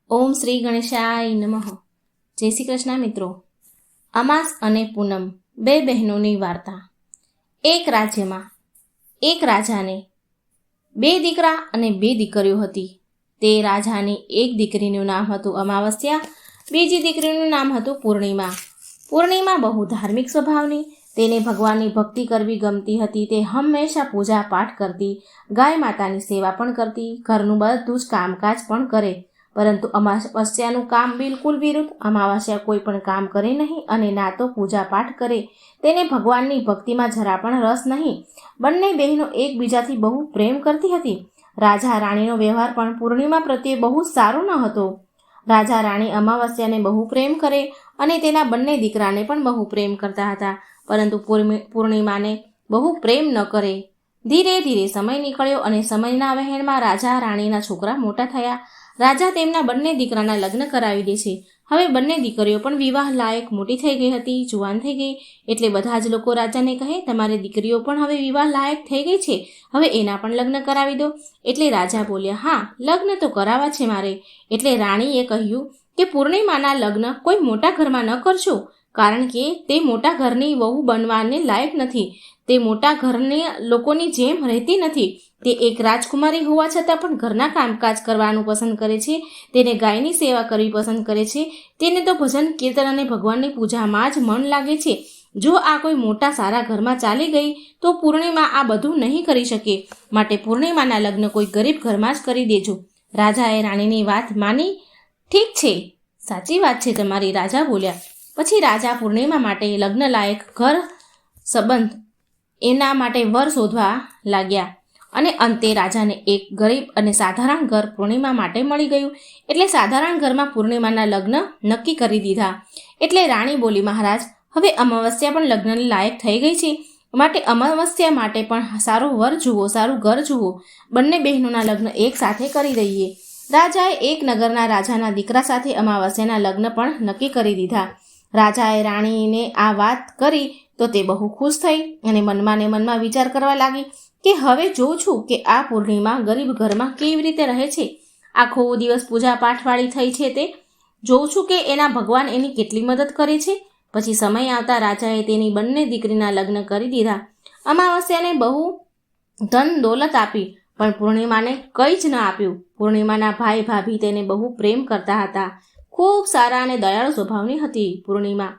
ઓમ શ્રી ગણેશાય નમઃ. જય શ્રી કૃષ્ણ મિત્રો. અમાસ અને પૂનમ બે બહેનોની વાર્તા. એક રાજ્યમાં એક રાજાને બે દીકરા અને બે દીકરીઓ હતી. તે રાજાની એક દીકરીનું નામ હતું અમાવસ્યા, બીજી દીકરીનું નામ હતું પૂર્ણિમા. પૂર્ણિમા બહુ ધાર્મિક સ્વભાવની, તેને ભગવાનની ભક્તિ કરવી ગમતી હતી. તે હંમેશા પૂજા પાઠ કરતી, ગાય માતાની સેવા પણ કરતી, ઘરનું બધું જ કામકાજ પણ કરે. પરંતુ અમાવસ્યાનું કામ બિલકુલ વિરુદ્ધ. અમાવસ્યા કોઈ પણ કામ કરે નહીં અને ના તો પૂજા પાઠ કરે. તેને ભગવાનની ભક્તિમાં જરા પણ રસ નહીં. બંને બહેનો એકબીજાથી બહુ પ્રેમ કરતી હતી. રાજા રાણીનો વ્યવહાર પણ પૂર્ણિમા પ્રત્યે બહુ સારો ન હતો. રાજા રાણી અમાવસ્યાને બહુ પ્રેમ કરે અને તેના બંને દીકરાને પણ બહુ પ્રેમ કરતા હતા, પરંતુ પૂર્ણિમાને બહુ પ્રેમ ન કરે. ધીરે ધીરે સમય નીકળ્યો અને સમયના વહેણમાં રાજા રાણીના છોકરા મોટા થયા. રાજા તેમના બંને દીકરાના લગ્ન કરાવી દે છે. હવે બંને દીકરીઓ પણ વિવાહ લાયક મોટી થઈ ગઈ હતી, જુવાન થઈ ગઈ. એટલે બધા જ લોકો રાજાને કહે, તમારી દીકરીઓ પણ હવે વિવાહ લાયક થઈ ગઈ છે, હવે એના પણ લગ્ન કરાવી દો. એટલે રાજા બોલ્યા, હા, લગ્ન તો કરાવવા છે મારે. એટલે રાણીએ કહ્યું કે પૂર્ણિમાના લગ્ન કોઈ મોટા ઘરમાં ન કરશો, કારણ કે તે મોટા ઘરની વહુ બનવાને લાયક નથી. તે મોટા ઘરની લોકોની જેમ રહેતી નથી. તે એક રાજકુમારી હોવા છતાં પણ ઘરના કામકાજ કરવાનું પસંદ કરે છે. તેને ગાયની સેવા કરવી પસંદ કરે છે. તેને તો ભજન કીર્તન અને ભગવાનની પૂજામાં જ મન લાગે છે. જો આ કોઈ મોટા સારા ઘરમાં ચાલી ગઈ તો પૂર્ણિમા આ બધું નહીં કરી શકે. માટે પૂર્ણિમાના લગ્ન કોઈ ગરીબ ઘરમાં જ કરી દેજો. રાજાએ રાણીની વાત માની. ઠીક છે, સાચી વાત છે તમારી, રાજા બોલ્યા. પછી રાજા પૂર્ણિમા માટે લગ્ન લાયક ઘર સંબંધ એના માટે વર શોધવા લાગ્યા. અને અંતે રાજાને એક ગરીબ અને સાધારણ ઘર પૂર્ણિમા માટે મળી ગયું. એટલે સાધારણ ઘરમાં પૂર્ણિમાના લગ્ન નક્કી કરી દીધા. એટલે રાણી બોલી, મહારાજ, હવે અમાવસ્યા પણ લગ્નની લાયક થઈ ગઈ છે, માટે અમાવસ્યા માટે પણ સારો વર જુઓ, સારું ઘર જુઓ. બંને બહેનોના લગ્ન એક સાથે કરી દઈએ. રાજાએ એક નગરના રાજાના દીકરા સાથે અમાવસ્યાના લગ્ન પણ નક્કી કરી દીધા. રાજાએ રાણીને આ વાત કરી તો તે બહુ ખુશ થઈ અને મનમાં ને મનમાં વિચાર કરવા લાગી કે હવે જોઉં છું કે આ પૂર્ણિમા ગરીબ ઘરમાં કેવી રીતે રહે છે. આખો દિવસ પૂજા પાઠવાળી થઈ છે. તે જોઉં છું કે એના ભગવાન એની કેટલી મદદ કરે છે. પછી સમય આવતા રાજાએ તેની બંને દીકરીના લગ્ન કરી દીધા. અમાવસ્યાને બહુ ધન દોલત આપી, પણ પૂર્ણિમાને કંઈ જ ન આપ્યું. પૂર્ણિમાના ભાઈ ભાભી તેને બહુ પ્રેમ કરતા હતા. ખૂબ સારા અને દયાળુ સ્વભાવની હતી પૂર્ણિમા,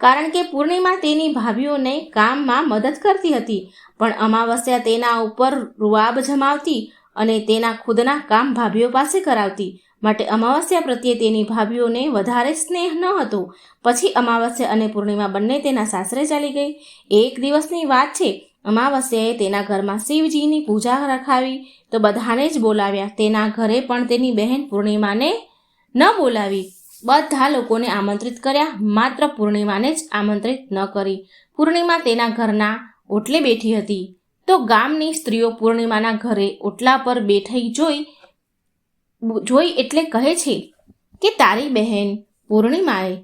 કારણ કે પૂર્ણિમા તેની ભાભીઓને કામમાં મદદ કરતી હતી. પણ અમાવસ્યા તેના ઉપર રૂઆબ જમાવતી અને તેના ખુદના કામ ભાભીઓ પાસે કરાવતી. માટે અમાવસ્યા પ્રત્યે તેની ભાભીઓને વધારે સ્નેહ ન હતો. પછી અમાવસ્યા અને પૂર્ણિમા બંને તેના સાસરે ચાલી ગઈ. એક દિવસની વાત છે. અમાવસ્યાએ તેના ઘરમાં શિવજીની પૂજા રખાવી તો બધાને જ બોલાવ્યા. તેના ઘરે પણ તેની બહેન પૂર્ણિમાને ન બોલાવી. બધા લોકોને આમંત્રિત કર્યા, માત્ર પૂર્ણિમાને જ આમંત્રિત ન કરી. પૂર્ણિમા તેના ઘરના ઓટલે બેઠી હતી તો ગામની સ્ત્રીઓ પૂર્ણિમાના ઘરે ઓટલા પર બેઠી જોઈ એટલે કહે છે કે તારી બહેન પૂર્ણિમાએ,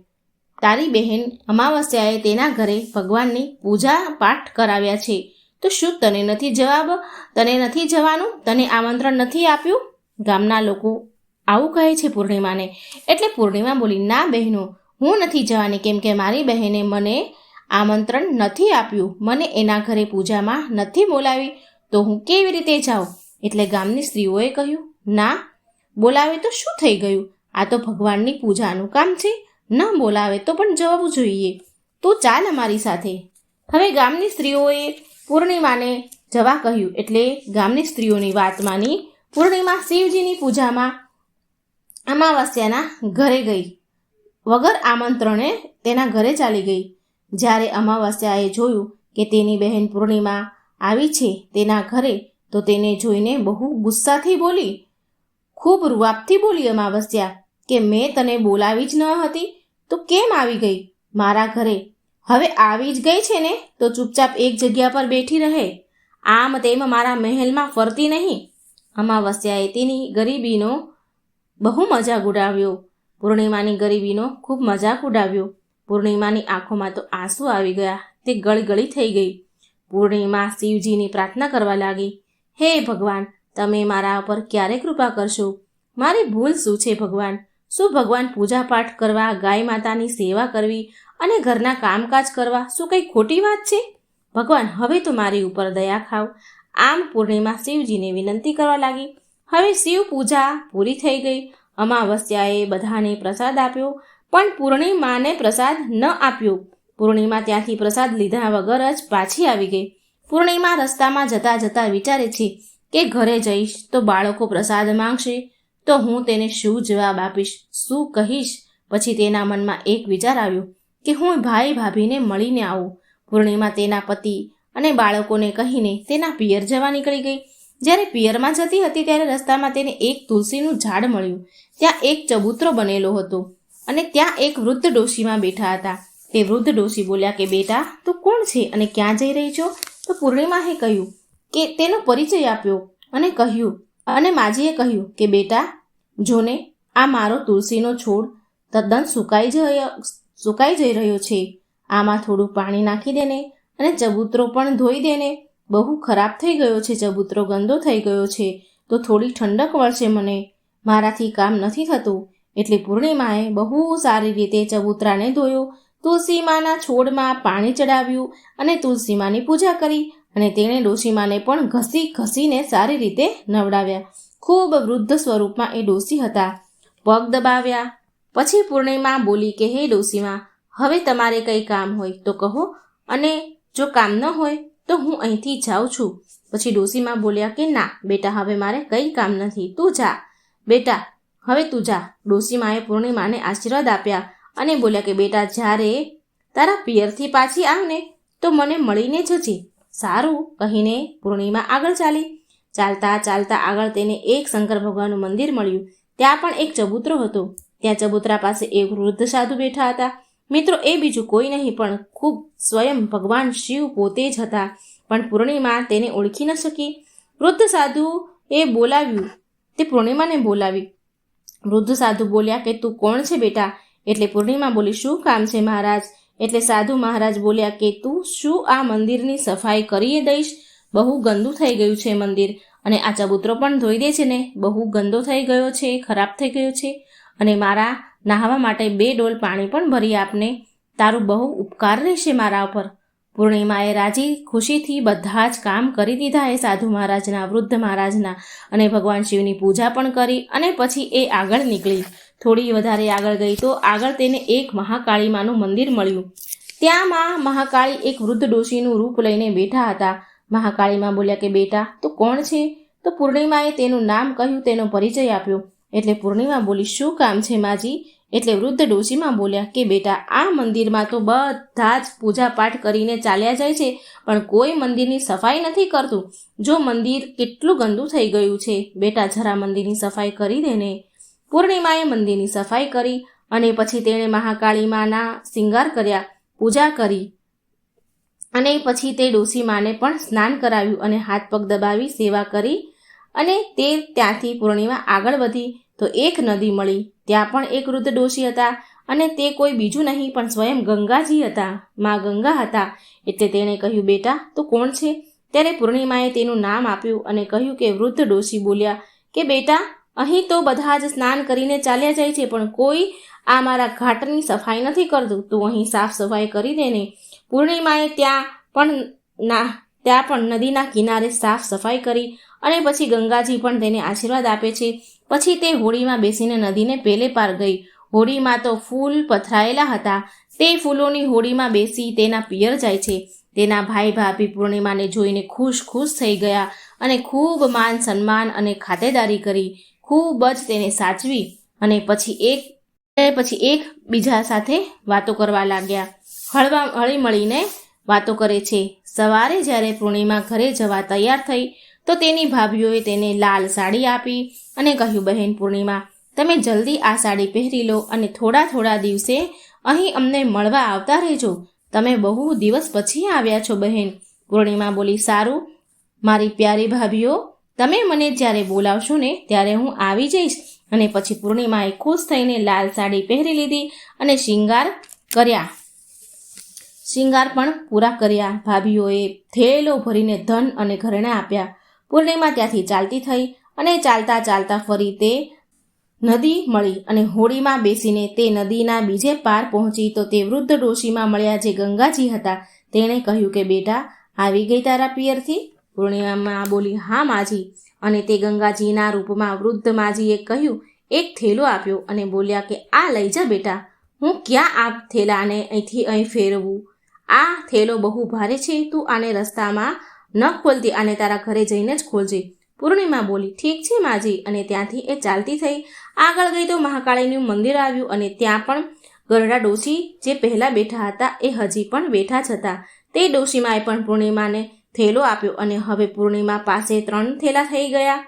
તારી બહેન અમાવસ્યાએ તેના ઘરે ભગવાનની પૂજા પાઠ કરાવ્યા છે, તો શું તને નથી જવાનું? તને આમંત્રણ નથી આપ્યું? ગામના લોકો આવું કહે છે પૂર્ણિમાને. એટલે પૂર્ણિમા બોલી, ના બહેનો, હું નથી જવાની, કેમ કે મારી બહેને મને આમંત્રણ નથી આપ્યું, મને એના ઘરે પૂજામાં નથી બોલાવી, તો હું કેવી રીતે જાઉં? એટલે ગામની સ્ત્રીઓએ કહ્યું, ના બોલાવે તો શું થઈ ગયું? આ તો ભગવાનની પૂજાનું કામ છે, ન બોલાવે તો પણ જવું જોઈએ. તું ચાલ અમારી સાથે. હવે ગામની સ્ત્રીઓએ પૂર્ણિમાને જવા કહ્યું. એટલે ગામની સ્ત્રીઓની વાત માની પૂર્ણિમા શિવજીની પૂજામાં અમાવસ્યાના ઘરે ગઈ. વગર આમંત્રણે તેના ઘરે ચાલી ગઈ. જ્યારે અમાવસ્યાએ જોયું કે તેની બહેન પૂર્ણિમા આવી છે તેના ઘરે, તો તેને જોઈને બહુ ગુસ્સાથી બોલી, ખૂબ રૂઆબથી બોલી અમાવસ્યા કે મેં તને બોલાવી જ ન હતી, તો કેમ આવી ગઈ મારા ઘરે? હવે આવી જ ગઈ છે ને, તો ચૂપચાપ એક જગ્યા પર બેઠી રહે, આમ તેમ મારા મહેલમાં ફરતી નહીં. અમાવસ્યાએ તેની ગરીબીનો બહુ મજાક ઉડાવ્યો. પૂર્ણિમાની ગરીબીનો ખૂબ મજાક ઉડાવ્યો. પૂર્ણિમાની આંખોમાં તો આંસુ આવી ગયા. તે ગળગળી થઈ ગઈ. પૂર્ણિમા શિવજીની પ્રાર્થના કરવા લાગી, હે ભગવાન, તમે મારા પર ક્યારે કૃપા કરશો? મારી ભૂલ શું છે ભગવાન? શું ભગવાન પૂજાપાઠ કરવા, ગાય માતાની સેવા કરવી અને ઘરના કામકાજ કરવા શું કંઈ ખોટી વાત છે? ભગવાન હવે તો મારી ઉપર દયા ખાવ. આમ પૂર્ણિમા શિવજીને વિનંતી કરવા લાગી. હવે શિવ પૂજા પૂરી થઈ ગઈ. અમાવસ્યાએ બધાને પ્રસાદ આપ્યો, પણ પૂર્ણિમાને પ્રસાદ ન આપ્યો. પૂર્ણિમા ત્યાંથી પ્રસાદ લીધા વગર જ પાછી આવી ગઈ. પૂર્ણિમા રસ્તામાં જતાં જતાં વિચારે છે કે ઘરે જઈશ તો બાળકો પ્રસાદ માંગશે તો હું તેને શું જવાબ આપીશ, શું કહીશ? પછી તેના મનમાં એક વિચાર આવ્યો કે હું ભાઈ ભાભીને મળીને આવું. પૂર્ણિમા તેના પતિ અને બાળકોને કહીને તેના પિયર જવા નીકળી ગઈ. જ્યારે પિયરમાં જતી હતી ત્યારે રસ્તામાં તેને એક તુલસીનું ઝાડ મળ્યું. ત્યાં એક ચબૂતરો બનેલો હતો અને ત્યાં એક વૃદ્ધ ડોશીમાં બેઠા હતા. તે વૃદ્ધ ડોશી બોલ્યા કે બેટા, તું કોણ છે અને ક્યાં જઈ રહી છો? તો પૂર્ણિમાએ કહ્યું કે તેનો પરિચય આપ્યો અને કહ્યું, અને માજીએ કહ્યું કે બેટા જોને, આ મારો તુલસીનો છોડ તદ્દન સુકાઈ જઈ રહ્યો છે. આમાં થોડું પાણી નાખી દેને અને ચબૂતરો પણ ધોઈ દેને. બહુ ખરાબ થઈ ગયો છે, ચબૂતરો ગંદો થઈ ગયો છે, તો થોડી ઠંડક વળશે મને. મારાથી કામ નથી થતું. એટલે પૂર્ણિમાએ બહુ સારી રીતે ચબૂતરાને ધોયો, તુલસીમાના છોડમાં પાણી ચડાવ્યું અને તુલસીમાની પૂજા કરી. અને તેણે ડોશીમાને પણ ઘસીને સારી રીતે નવડાવ્યા. ખૂબ વૃદ્ધ સ્વરૂપમાં એ ડોશી હતા. પગ દબાવ્યા. પછી પૂર્ણિમા બોલી કે હે ડોશીમા, હવે તમારે કંઈ કામ હોય તો કહો, અને જો કામ ન હોય તો હું અહીંથી જાઉં છું. પછી ડોશીમા બોલ્યા કે ના બેટા, હવે મારે કંઈ કામ નથી, તું જા બેટા, હવે તું જા. ડોશીમાએ પૂર્ણિમાને આશીર્વાદ આપ્યા અને બોલ્યા કે બેટા, જ્યારે તારા પિયરથી પાછી આવને તો મને મળીને જજે. સારું કહીને પૂર્ણિમા આગળ ચાલી. ચાલતા ચાલતા આગળ તેને એક શંકર ભગવાનનું મંદિર મળ્યું. ત્યાં પણ એક ચબૂતરો હતો. ત્યાં ચબૂતરા પાસે એક વૃદ્ધ સાધુ બેઠા હતા. મિત્રો, એ બીજું કોઈ નહીં પણ ખૂબ સ્વયં ભગવાન શિવ પોતે જ હતા. પણ પૂર્ણિમા તેને ઓળખી ન શકી. વૃદ્ધ સાધુ એ બોલાવ્યું, તે પૂર્ણિમાને બોલાવી. વૃદ્ધ સાધુ બોલ્યા કે તું કોણ છે બેટા? એટલે પૂર્ણિમા બોલી, શું કામ છે મહારાજ? એટલે સાધુ મહારાજ બોલ્યા કે તું શું આ મંદિરની સફાઈ કરી દઈશ? બહુ ગંદુ થઈ ગયું છે મંદિર, અને આ ચબૂતરો પણ ધોઈ દે છે ને, બહુ ગંદો થઈ ગયો છે, ખરાબ થઈ ગયો છે. અને મારા નહાવા માટે 2 ડોલ પાણી પણ ભરી આપને, તારું બહુ ઉપકાર રહેશે મારા ઉપર. પૂર્ણિમાએ રાજી ખુશીથી બધા જ કામ કરી દીધા એ સાધુ મહારાજના, વૃદ્ધ મહારાજના, અને ભગવાન શિવની પૂજા પણ કરી. અને પછી એ આગળ નીકળી. થોડી વધારે આગળ ગઈ તો આગળ તેને એક મહાકાળીમાનું મંદિર મળ્યું. ત્યાં મહાકાળી એક વૃદ્ધ ડોશીનું રૂપ લઈને બેઠા હતા. મહાકાળીમાં બોલ્યા કે બેટા, તું કોણ છે? તો પૂર્ણિમાએ તેનું નામ કહ્યું, તેનો પરિચય આપ્યો. એટલે પૂર્ણિમા બોલી, શું કામ છે માજી? એટલે વૃદ્ધ ડોશીમાં બોલ્યા કે બેટા, આ મંદિરમાં તો બધા જ પૂજા પાઠ કરીને ચાલ્યા જાય છે, પણ કોઈ મંદિરની સફાઈ નથી કરતું. જો મંદિર કેટલું ગંદુ થઈ ગયું છે, બેટા જરા મંદિરની સફાઈ કરી દેને. પૂર્ણિમાએ મંદિરની સફાઈ કરી અને પછી તેણે મહાકાળીમાના શિંગાર કર્યા, પૂજા કરી. અને પછી તે ડોશીમાને પણ સ્નાન કરાવ્યું અને હાથ પગ દબાવી સેવા કરી. અને તે ત્યાંથી પૂર્ણિમા આગળ વધી તો એક નદી મળી. ત્યાં પણ એક વૃદ્ધ ડોશી હતા, અને તે કોઈ બીજું નહીં પણ સ્વયં ગંગાજી હતા, મા ગંગા હતા. એટલે તેણે કહ્યું, બેટા તું કોણ છે? ત્યારે પૂર્ણિમાએ તેનું નામ આપ્યું અને કહ્યું કે વૃદ્ધ ડોશી બોલ્યા કે બેટા, અહીં તો બધા જ સ્નાન કરીને ચાલ્યા જાય છે, પણ કોઈ આ મારા ઘાટની સફાઈ નથી કરતું. તું અહીં સાફ સફાઈ કરી દે ને. પૂર્ણિમાએ ત્યાં પણ નદીના કિનારે સાફ સફાઈ કરી. અને પછી ગંગાજી પણ તેને આશીર્વાદ આપે છે. પછી તે હોડીમાં બેસીને નદીને પેલે પાર ગઈ. હોડીમાં તો ફૂલ પથરાયેલા હતા. તે ફૂલોની હોડીમાં બેસી તેના પિયર જાય છે. તેના ભાઈ ભાભી પૂર્ણિમાને જોઈને ખુશ થઈ ગયા અને ખૂબ માન સન્માન અને ખાતેદારી કરી. ખૂબ જ તેને સાચવી અને પછી એક બીજા સાથે વાતો કરવા લાગ્યા. હળી મળીને વાતો કરે છે. સવારે જ્યારે પૂર્ણિમા ઘરે જવા તૈયાર થઈ તો તેની ભાભીઓએ તેને લાલ સાડી આપી અને કહ્યું, બહેન પૂર્ણિમા, તમે જલ્દી આ સાડી પહેરી લો અને થોડા દિવસે અહીં અમને મળવા આવતા રહેજો. તમે બહુ દિવસ પછી આવ્યા છો બહેન. પૂર્ણિમા બોલી, સારું મારી પ્યારી ભાભીઓ, તમે મને જ્યારે બોલાવશો ને ત્યારે હું આવી જઈશ. અને પછી પૂર્ણિમાએ ખુશ થઈને લાલ સાડી પહેરી લીધી અને શિંગાર પણ પૂરા કર્યા. ભાભીઓએ થેલો ભરીને ધન અને ઘરેણાં આપ્યા. પૂર્ણિમા ત્યાંથી ચાલતી થઈ અને ચાલતા ફરી તે નદી મળી અને હોડીમાં બેસીને તે નદીના બીજે પાર પહોંચી તો તે વૃદ્ધ ડોશીમાં મળ્યા જે ગંગાજી હતા. તેણે કહ્યું કે બેટા, આવી ગઈ તારા પિયરથી? પૂર્ણિમા બોલી, હા માજી. અને તે ગંગાજીના રૂપમાં વૃદ્ધ માજીએ કહ્યું, એક થેલો આપ્યો અને બોલ્યા કે આ લઈ જા બેટા. હું ક્યાં આ થેલાને અહીંથી અહીં ફેરવું? આ થેલો બહુ ભારે છે, તું આને રસ્તામાં ન ખોલતી, આને તારા ઘરે જઈને જ ખોલજે. પૂર્ણિમા બોલી, ઠીક છે માજી. અને ત્યાંથી એ ચાલતી થઈ. આગળ ગઈ તો મહાકાળીનું મંદિર આવ્યું અને ત્યાં પણ ગરડા ડોશી જે પહેલાં બેઠા હતા એ હજી પણ બેઠા જ હતા. તે ડોશીમાએ પણ પૂર્ણિમાને થેલો આપ્યો અને હવે પૂર્ણિમા પાસે 3 થેલા થઈ ગયા.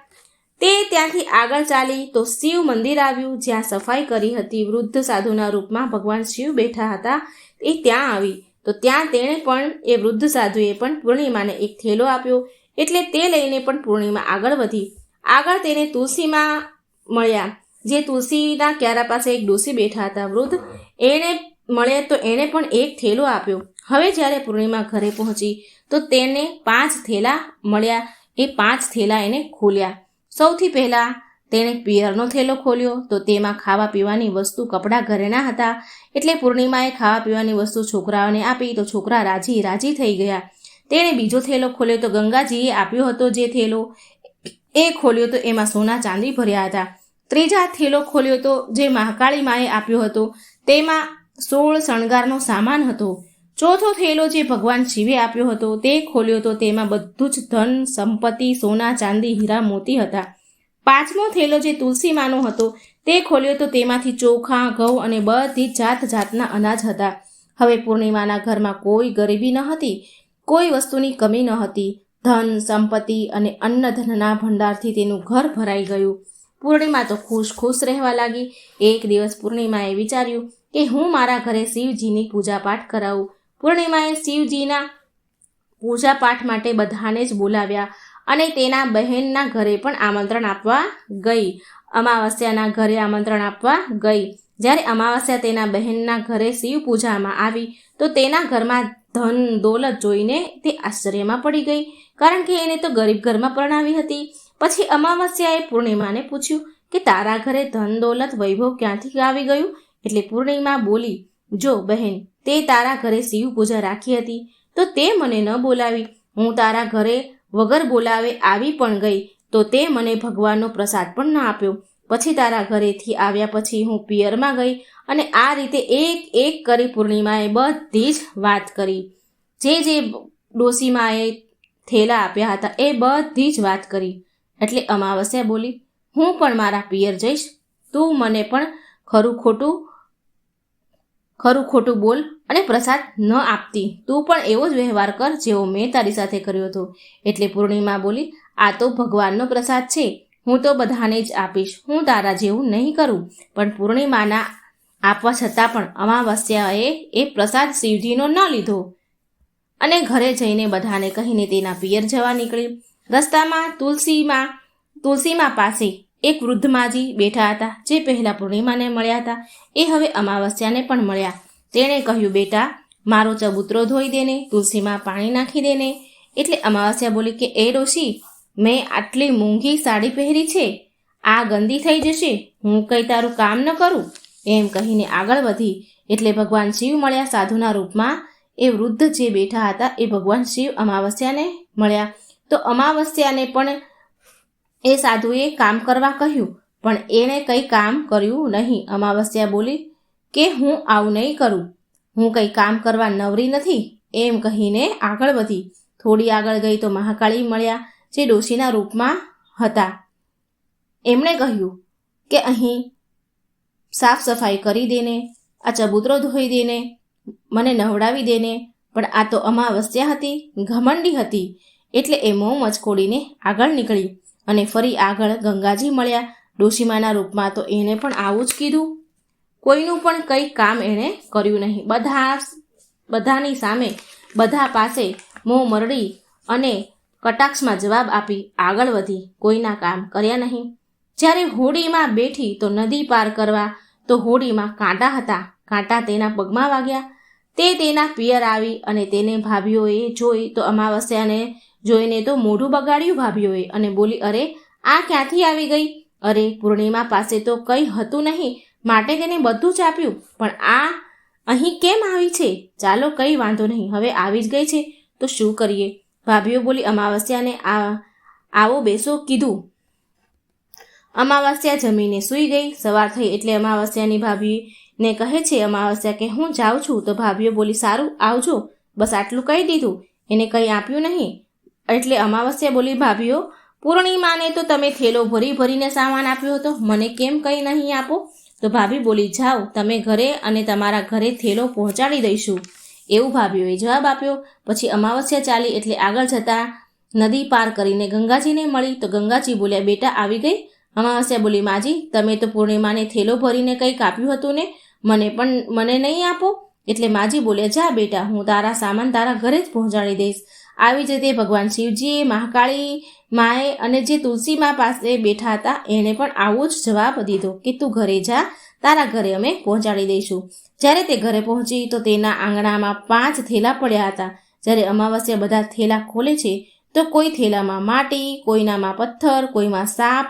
તે ત્યાંથી આગળ ચાલી તો શિવ મંદિર આવ્યું જ્યાં સફાઈ કરી હતી. વૃદ્ધ સાધુના રૂપમાં ભગવાન શિવ બેઠા હતા. એ ત્યાં આવી તો ત્યાં તેણે પણ એ વૃદ્ધ સાધુએ પણ પૂર્ણિમાને એક થેલો આપ્યો. એટલે તે લઈને પણ પૂર્ણિમા આગળ વધી. આગળ તેને તુલસીમાં મળ્યા જે તુલસીના ક્યારા પાસે એક ડોશી બેઠા હતા. વૃદ્ધ એણે મળે તો એણે પણ એક થેલો આપ્યો. હવે જ્યારે પૂર્ણિમા ઘરે પહોંચી તો તેને 5 થેલા મળ્યા. એ 5 થેલા એને ખોલ્યા. સૌથી પહેલાં તેણે પિયરનો થેલો ખોલ્યો તો તેમાં ખાવા પીવાની વસ્તુ, કપડાં, ઘરેણાં હતા. એટલે પૂર્ણિમાએ ખાવા પીવાની વસ્તુ છોકરાઓને આપી તો છોકરા રાજી થઈ ગયા. તેણે બીજો થેલો ખોલ્યો તો ગંગાજીએ આપ્યો હતો જે થેલો એ ખોલ્યો તો એમાં સોના ચાંદી ભર્યા હતા. ત્રીજા થેલો ખોલ્યો તો જે મહાકાળી માએ આપ્યો હતો તેમાં 16 શણગારનો સામાન હતો. ચોથો થેલો જે ભગવાન શિવે આપ્યો હતો તે ખોલ્યો તો તેમાં બધું જ ધન, સંપત્તિ, સોના, ચાંદી, હીરા, મોતી હતા. 5મો થેલો જે તુલસી માનો હતો તે ખોલ્યો તો તેમાંથી ચોખા, ઘઉં અને બધી જાતના અનાજ હતા. હવે પૂર્ણિમાના ઘરમાં કોઈ ગરીબી ન હતી, કોઈ વસ્તુની કમી ન હતી. ધન, સંપત્તિ અને અન્નધનના ભંડારથી તેનું ઘર ભરાઈ ગયું. પૂર્ણિમા તો ખુશ રહેવા લાગી. એક દિવસ પૂર્ણિમાએ વિચાર્યું કે હું મારા ઘરે શિવજીની પૂજાપાઠ કરાવું. પૂર્ણિમાએ શિવજીના પૂજાપાઠ માટે બધાને જ બોલાવ્યા અને તેના બહેનના ઘરે પણ આમંત્રણ આપવા ગઈ. અમાવસ્યાના ઘરે આમંત્રણ આપવા ગઈ. જ્યારે અમાવસ્યા તેના બહેનના ઘરે શિવ પૂજામાં આવી તો તેના ઘરમાં ધન દોલત જોઈને તે આશ્ચર્યમાં પડી ગઈ, કારણ કે એને તો ગરીબ ઘરમાં પરણાવી હતી. પછી અમાવસ્યાએ પૂર્ણિમાને પૂછ્યું કે તારા ઘરે ધન દોલત વૈભવ ક્યાંથી આવી ગયું? એટલે પૂર્ણિમા બોલી, જો બહેન, તે તારા ઘરે શિવ પૂજા રાખી હતી તો તે મને ન બોલાવી. હું તારા ઘરે વગર બોલાવે આવી પણ ગઈ તો તે મને ભગવાનનો પ્રસાદ પણ ન આપ્યો. પછી તારા ઘરેથી આવ્યા પછી હું પિયરમાં ગઈ અને આ રીતે એક કરી પૂર્ણિમાએ બધી જ વાત કરી. જે ડોશીમાએ થેલા આપ્યા હતા એ બધી જ વાત કરી. એટલે અમાવસ્યા બોલી, હું પણ મારા પિયર જઈશ. તું મને પણ ખરું ખોટું બોલ અને પ્રસાદ ન આપતી. તું પણ એવો જ વ્યવહાર કર જેવો મેં તારી સાથે કર્યો હતો. એટલે પૂર્ણિમા બોલી, આ તો ભગવાનનો પ્રસાદ છે, હું તો બધાને જ આપીશ, હું તારા જેવું નહીં કરું. પણ પૂર્ણિમાના આપવા છતાં પણ અમાવસ્યાએ એ પ્રસાદ શિવજીનો ન લીધો અને ઘરે જઈને બધાને કહીને તેના પિયર જવા નીકળી. રસ્તામાં તુલસીમાં પાસે એક વૃદ્ધ માજી બેઠા હતા જે પહેલાં પૂર્ણિમાને મળ્યા હતા. એ હવે અમાવસ્યાને પણ મળ્યા. તેણે કહ્યું, બેટા, મારો ચબૂતરો ધોઈ દેને, તુલસીમાં પાણી નાખી દેને. એટલે અમાવસ્યા બોલી કે એ ડોશી, મેં આટલી મોંઘી સાડી પહેરી છે, આ ગંદી થઈ જશે, હું કંઈ તારું કામ ન કરું. એમ કહીને આગળ વધી. એટલે ભગવાન શિવ મળ્યા સાધુના રૂપમાં. એ વૃદ્ધ જે બેઠા હતા એ ભગવાન શિવ અમાવસ્યાને મળ્યા. તો અમાવસ્યાને પણ એ સાધુએ કામ કરવા કહ્યું પણ એણે કંઈ કામ કર્યું નહીં. અમાવસ્યા બોલી કે હું આવું નહીં કરું, હું કંઈ કામ કરવા નવરી નથી. એમ કહીને આગળ વધી. થોડી આગળ ગઈ તો મહાકાળી મળ્યા જે ડોશીના રૂપમાં હતા. એમણે કહ્યું કે અહીં સાફ સફાઈ કરી દેને, આ ચબૂતરો ધોઈ દેને, મને નવડાવી દેને. પણ આ તો અમાવસ્યા હતી, ઘમંડી હતી. એટલે એ મોં મચકોડીને આગળ નીકળી અને ફરી આગળ ગંગાજી મળ્યા ડોશીમાના રૂપમાં. તો એણે પણ આવું જ કીધું. કોઈનું પણ કંઈ કામ એણે કર્યું નહીં. બધાની સામે બધા પાસે મોં મરડી અને કટાક્ષમાં જવાબ આપી આગળ વધી. કોઈના કામ કર્યા નહીં. જ્યારે હોડીમાં બેઠી તો નદી પાર કરવા તો હોડીમાં કાંટા હતા. કાંટા તેના પગમાં વાગ્યા. તે તેના પિયર આવી અને તેને ભાભીઓએ જોઈ તો અમાવસ્યાને જોઈને તો મોઢું બગાડ્યું ભાભીઓએ અને બોલી, અરે આ ક્યાંથી આવી ગઈ? અરે પૂર્ણિમા પાસે તો કંઈ હતું નહીં, માટે તેને બધું જ આપ્યું, પણ આ અહીં કેમ આવી છે? ચાલો કંઈ વાંધો નહીં, હવે આવી જ ગઈ છે તો શું કરીએ? ભાભીઓ બોલી, અમાવસ્યાને આવો બેસો કીધું. અમાવસ્યા જમીને સૂઈ ગઈ. સવાર થઈ એટલે અમાવસ્યાની ભાભીને કહે છે અમાવસ્યા કે હું જાઉં છું. તો ભાભીઓ બોલી, સારું આવજો, બસ આટલું કહી દીધું, એને કંઈ આપ્યું નહીં. એટલે અમાવસ્યા બોલી, ભાભીઓ પૂર્ણિમાને તો તમે થેલો ભરી ભરીને સામાન આપ્યો હતો, મને કેમ કંઈ નહીં આપો? તો ભાભી બોલી, જાઓ તમે ઘરે અને તમારા ઘરે થેલો પહોંચાડી દઈશું, એવું ભાભીઓએ જવાબ આપ્યો. પછી અમાવસ્યા ચાલી એટલે આગળ જતા નદી પાર કરીને ગંગાજીને મળી. તો ગંગાજી બોલ્યા, બેટા આવી ગઈ? અમાવસ્યા બોલી, માજી તમે તો પૂર્ણિમાને થેલો ભરીને કંઈક આપ્યું હતું ને, મને નહીં આપો? એટલે માજી બોલ્યા, જા બેટા, હું તારા સામાન તારા ઘરે જ પહોંચાડી દઈશ. આવી જ રીતે ભગવાન શિવજીએ, મહાકાળી માએ અને જે તુલસી મા પાસે બેઠા હતા એણે પણ આવો જ જવાબ દીધો કે તું ઘરે જા, તારા ઘરે અમે પહોંચાડી દઈશું. જ્યારે તે ઘરે પહોંચી તો તેના આંગણામાં 5 થેલા પડ્યા હતા. જ્યારે અમાવસ્યા બધા થેલા ખોલે છે તો કોઈ થેલામાં માટી, કોઈનામાં પથ્થર, કોઈમાં સાપ,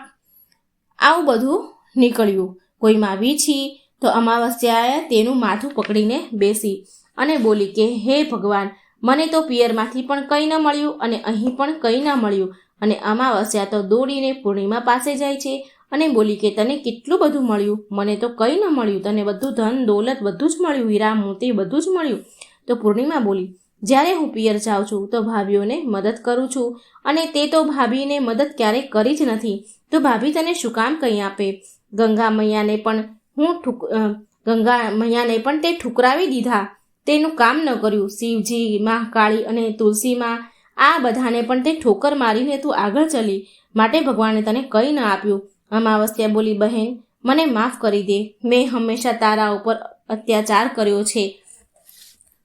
આવું બધું નીકળ્યું, કોઈમાં વીછી. તો અમાવસ્યાએ તેનું માથું પકડીને બેસી અને બોલી કે હે ભગવાન, મને તો પિયરમાંથી પણ કંઈ ન મળ્યું અને અહીં પણ કંઈ ન મળ્યું. અને અમાવસ્યા તો દોડીને પૂર્ણિમા પાસે જાય છે અને બોલી કે તને કેટલું બધું મળ્યું, મને તો કંઈ ન મળ્યું, તને બધું ધન દોલત બધું જ મળ્યું, હીરા મોતી બધું જ મળ્યું. તો પૂર્ણિમા બોલી, જ્યારે હું પિયર જાઉં છું તો ભાભીઓને મદદ કરું છું અને તે તો ભાભીને મદદ ક્યારેય કરી જ નથી, તો ભાભી તને શું કામ કંઈ આપે? ગંગા મૈયાને પણ તે ઠુકરાવી દીધા, તેનું કામ ન કર્યું. શિવજી, મહાકાળી અને તુલસીમાં આ બધાને પણ તે ઠોકર મારીને તું આગળ ચલી, માટે ભગવાને તને કંઈ ન આપ્યું. અમાવસ્યા બોલી, બહેન મને માફ કરી દે, મેં હંમેશા તારા ઉપર અત્યાચાર કર્યો છે,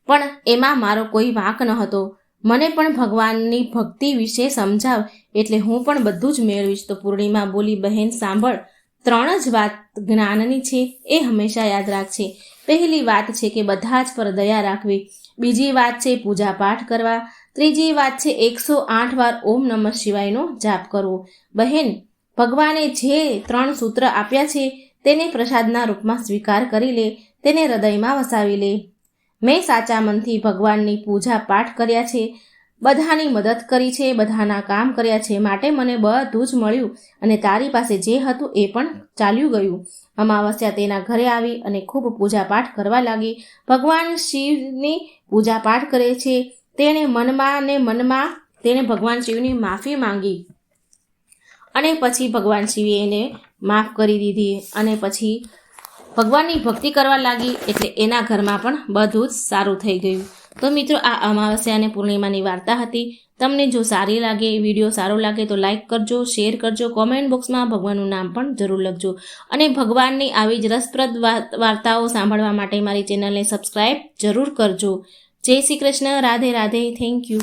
પણ એમાં મારો કોઈ વાંક ન હતો. મને પણ ભગવાનની ભક્તિ વિશે સમજાવ, એટલે હું પણ બધું જ મેળવીશ. તો પૂર્ણિમા બોલી, બહેન સાંભળ, 3 જ વાત જ્ઞાનની છે, એ હંમેશા યાદ રાખજે. પહેલી વાત છે કે બધા જ પર દયા રાખવી, બીજી વાત છે પૂજા પાઠ કરવા, ત્રીજી વાત છે 108 વાર ઓમ નમઃ શિવાયનો જાપ કરવો. બહેન, ભગવાને જે 3 સૂત્ર આપ્યા છે તેને પ્રસાદના રૂપમાં સ્વીકાર કરી લે, તેને હૃદયમાં વસાવી લે. મેં સાચા મનથી ભગવાનની પૂજા પાઠ કર્યા છે, બધાની મદદ કરી છે, બધાના કામ કર્યા છે, માટે મને બધું જ મળ્યું અને તારી પાસે જે હતું એ પણ ચાલ્યું ગયું. અમાવસ્યા તેના ઘરે આવી અને ખૂબ પૂજા પાઠ કરવા લાગી. ભગવાન શિવની પૂજા પાઠ કરે છે. તેણે તેણે ભગવાન શિવની માફી માંગી અને પછી ભગવાન શિવે એને માફ કરી દીધી અને પછી ભગવાનની ભક્તિ કરવા લાગી, એટલે એના ઘરમાં પણ બધું જ સારું થઈ ગયું. તો મિત્રો, આ અમાવસ્યા અને પૂર્ણિમાની વાર્તા હતી. તમને જો સારી લાગે, વિડીયો સારો લાગે તો લાઈક કરજો, શેર કરજો, કોમેન્ટ બોક્સમાં ભગવાનનું નામ પણ જરૂર લખજો. અને ભગવાનની આવી જ રસપ્રદ વાર્તાઓ સાંભળવા માટે મારી ચેનલને સબસ્ક્રાઈબ જરૂર કરજો. જય શ્રી કૃષ્ણ, રાધે રાધે, થેન્ક યુ.